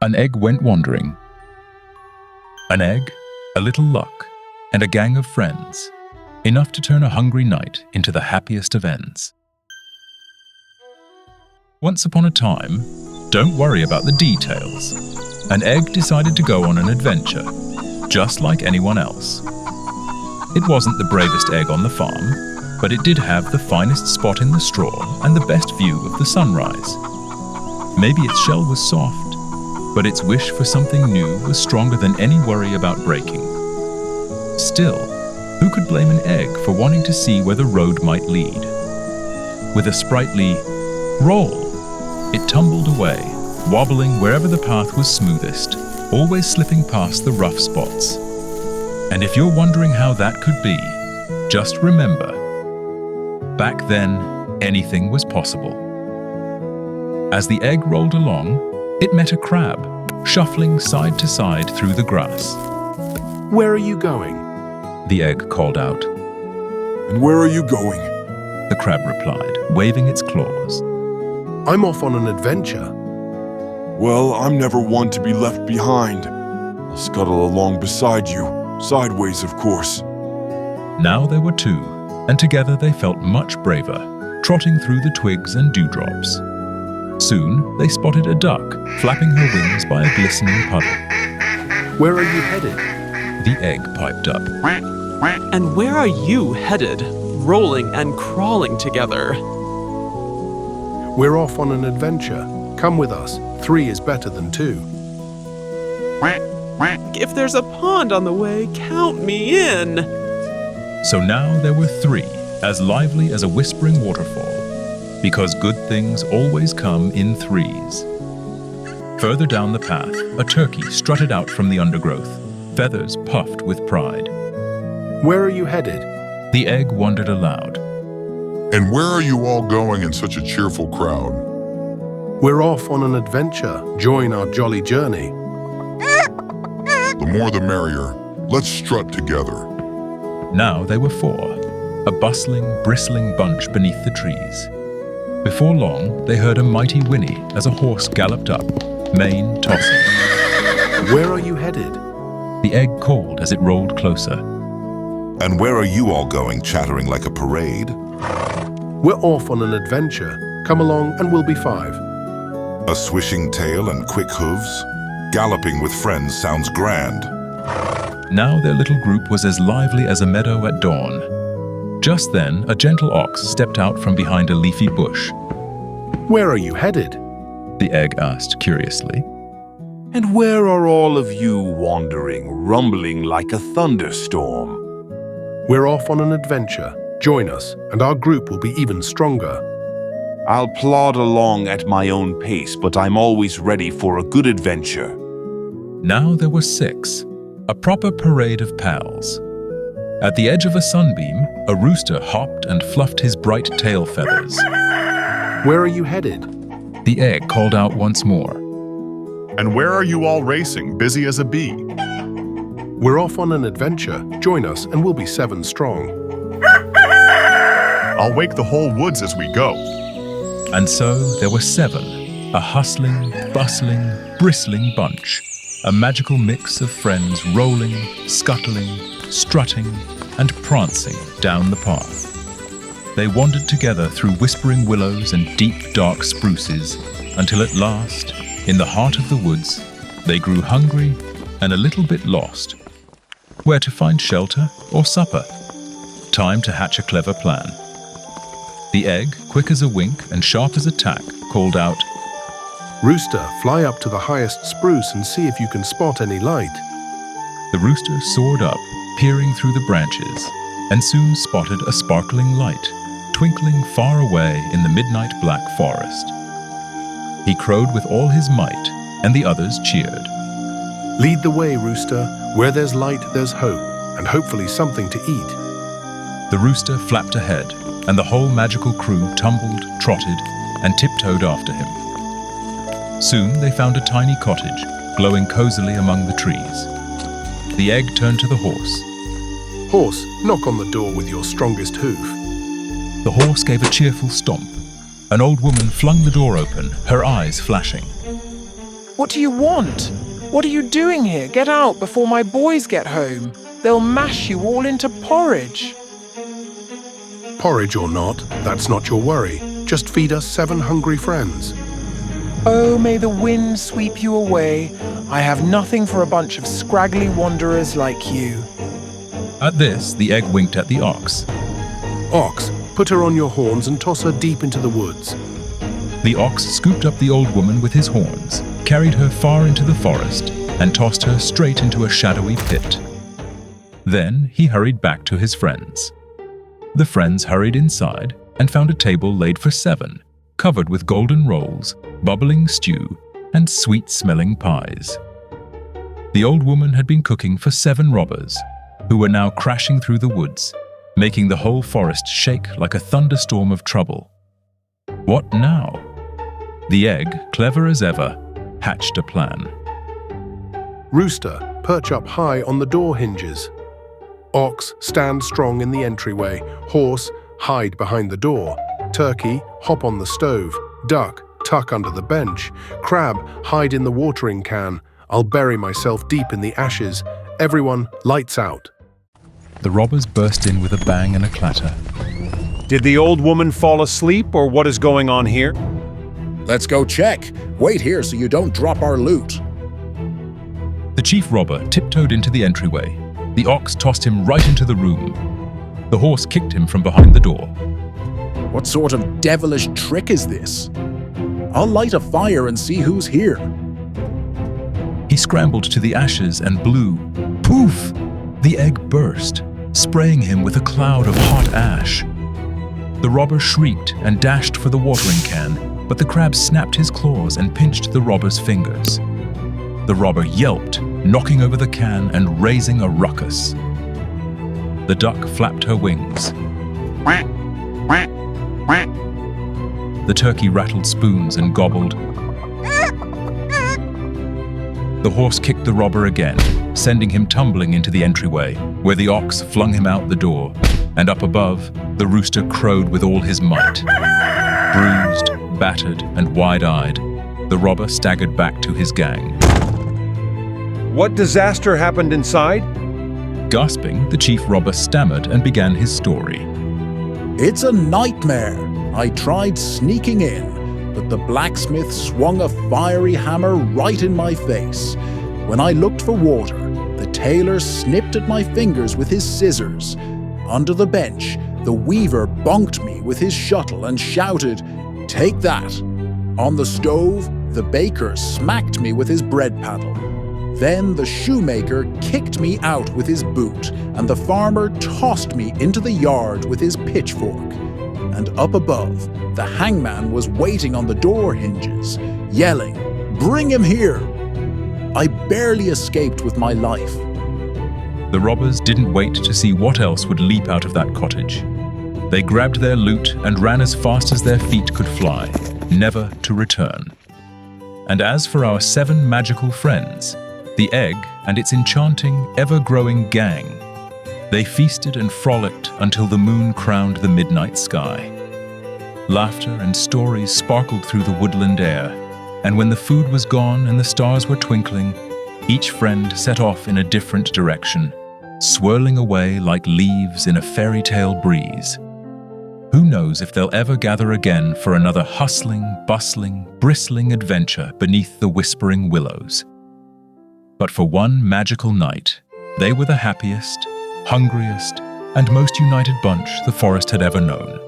An egg went wandering. An egg, a little luck, and a gang of friends, enough to turn a hungry night into the happiest of ends. Once upon a time, don't worry about the details, an egg decided to go on an adventure, just like anyone else. It wasn't the bravest egg on the farm, but it did have the finest spot in the straw and the best view of the sunrise. Maybe its shell was soft, but its wish for something new was stronger than any worry about breaking. Still, who could blame an egg for wanting to see where the road might lead? With a sprightly roll, it tumbled away, wobbling wherever the path was smoothest, always slipping past the rough spots. And if you're wondering how that could be, just remember, back then, anything was possible. As the egg rolled along, it met a crab, shuffling side to side through the grass. "Where are you going?" the egg called out. "And where are you going?" the crab replied, waving its claws. "I'm off on an adventure." "Well, I'm never one to be left behind. I'll scuttle along beside you, sideways of course." Now there were two, and together they felt much braver, trotting through the twigs and dewdrops. Soon they spotted a duck, flapping her wings by a glistening puddle. "Where are you headed?" the egg piped up. "And where are you headed, rolling and crawling together?" "We're off on an adventure. Come with us. 3 is better than 2. "If there's a pond on the way, count me in." So now there were 3, as lively as a whispering waterfall, because good things always come in 3s. Further down the path, a turkey strutted out from the undergrowth, feathers puffed with pride. "Where are you headed?" The egg wondered aloud. "And where are you all going in such a cheerful crowd?" "We're off on an adventure. Join our jolly journey." "The more the merrier. Let's strut together." Now they were 4, a bustling, bristling bunch beneath the trees. Before long, they heard a mighty whinny as a horse galloped up, mane tossing. "Where are you headed?" The egg called as it rolled closer. "And where are you all going, chattering like a parade?" "We're off on an adventure. Come along and we'll be 5. "A swishing tail and quick hooves? Galloping with friends sounds grand." Now their little group was as lively as a meadow at dawn. Just then, a gentle ox stepped out from behind a leafy bush. "Where are you headed?" The egg asked curiously. "And where are all of you wandering, rumbling like a thunderstorm?" "We're off on an adventure. Join us, and our group will be even stronger." "I'll plod along at my own pace, but I'm always ready for a good adventure." Now there were 6, a proper parade of pals. At the edge of a sunbeam, a rooster hopped and fluffed his bright tail feathers. "Where are you headed?" The egg called out once more. "And where are you all racing, busy as a bee?" "We're off on an adventure. Join us and we'll be 7 strong." "I'll wake the whole woods as we go." And so there were 7, a hustling, bustling, bristling bunch, a magical mix of friends rolling, scuttling, strutting, and prancing down the path. They wandered together through whispering willows and deep, dark spruces, until at last, in the heart of the woods, they grew hungry and a little bit lost. Where to find shelter or supper? Time to hatch a clever plan. The egg, quick as a wink and sharp as a tack, called out, "Rooster, fly up to the highest spruce and see if you can spot any light." The rooster soared up, peering through the branches, and soon spotted a sparkling light, twinkling far away in the midnight black forest. He crowed with all his might, and the others cheered. "Lead the way, Rooster. Where there's light, there's hope, and hopefully something to eat." The rooster flapped ahead, and the whole magical crew tumbled, trotted, and tiptoed after him. Soon they found a tiny cottage, glowing cozily among the trees. The egg turned to the horse. "Horse, knock on the door with your strongest hoof." The horse gave a cheerful stomp. An old woman flung the door open, her eyes flashing. What do you want? What are you doing here? Get out before my boys get home. They'll mash you all into porridge. Porridge or not, that's not your worry. Just feed us 7 hungry friends. Oh, may the wind sweep you away. I have nothing for a bunch of scraggly wanderers like you. At this, the egg winked at the ox. Ox, put her on your horns and toss her deep into the woods. The ox scooped up the old woman with his horns, carried her far into the forest, and tossed her straight into a shadowy pit. Then he hurried back to his friends. The friends hurried inside and found a table laid for 7, covered with golden rolls, bubbling stew, and sweet-smelling pies. The old woman had been cooking for 7 robbers, who were now crashing through the woods, making the whole forest shake like a thunderstorm of trouble. What now? The egg, clever as ever, hatched a plan. Rooster, perch up high on the door hinges. Ox, stand strong in the entryway. Horse, hide behind the door. Turkey, hop on the stove. Duck, tuck under the bench. Crab, hide in the watering can. I'll bury myself deep in the ashes. Everyone, lights out. The robbers burst in with a bang and a clatter. Did the old woman fall asleep, or what is going on here? Let's go check. Wait here so you don't drop our loot. The chief robber tiptoed into the entryway. The ox tossed him right into the room. The horse kicked him from behind the door. What sort of devilish trick is this? I'll light a fire and see who's here. He scrambled to the ashes and blew. Poof! The egg burst, spraying him with a cloud of hot ash. The robber shrieked and dashed for the watering can, but the crab snapped his claws and pinched the robber's fingers. The robber yelped, knocking over the can and raising a ruckus. The duck flapped her wings. Quack, quack, quack. The turkey rattled spoons and gobbled. The horse kicked the robber again, sending him tumbling into the entryway, where the ox flung him out the door, and up above, the rooster crowed with all his might. Bruised, battered, and wide-eyed, the robber staggered back to his gang. What disaster happened inside? Gasping, the chief robber stammered and began his story. It's a nightmare. I tried sneaking in, but the blacksmith swung a fiery hammer right in my face. When I looked for water, the tailor snipped at my fingers with his scissors. Under the bench, the weaver bonked me with his shuttle and shouted, "Take that!" On the stove, the baker smacked me with his bread paddle. Then the shoemaker kicked me out with his boot, and the farmer tossed me into the yard with his pitchfork. And up above, the hangman was waiting on the door hinges, yelling, "Bring him here!" I barely escaped with my life. The robbers didn't wait to see what else would leap out of that cottage. They grabbed their loot and ran as fast as their feet could fly, never to return. And as for our 7 magical friends, the egg and its enchanting, ever-growing gang, they feasted and frolicked until the moon crowned the midnight sky. Laughter and stories sparkled through the woodland air, and when the food was gone and the stars were twinkling, each friend set off in a different direction, swirling away like leaves in a fairy tale breeze. Who knows if they'll ever gather again for another hustling, bustling, bristling adventure beneath the whispering willows. But for one magical night, they were the happiest, hungriest, and most united bunch the forest had ever known.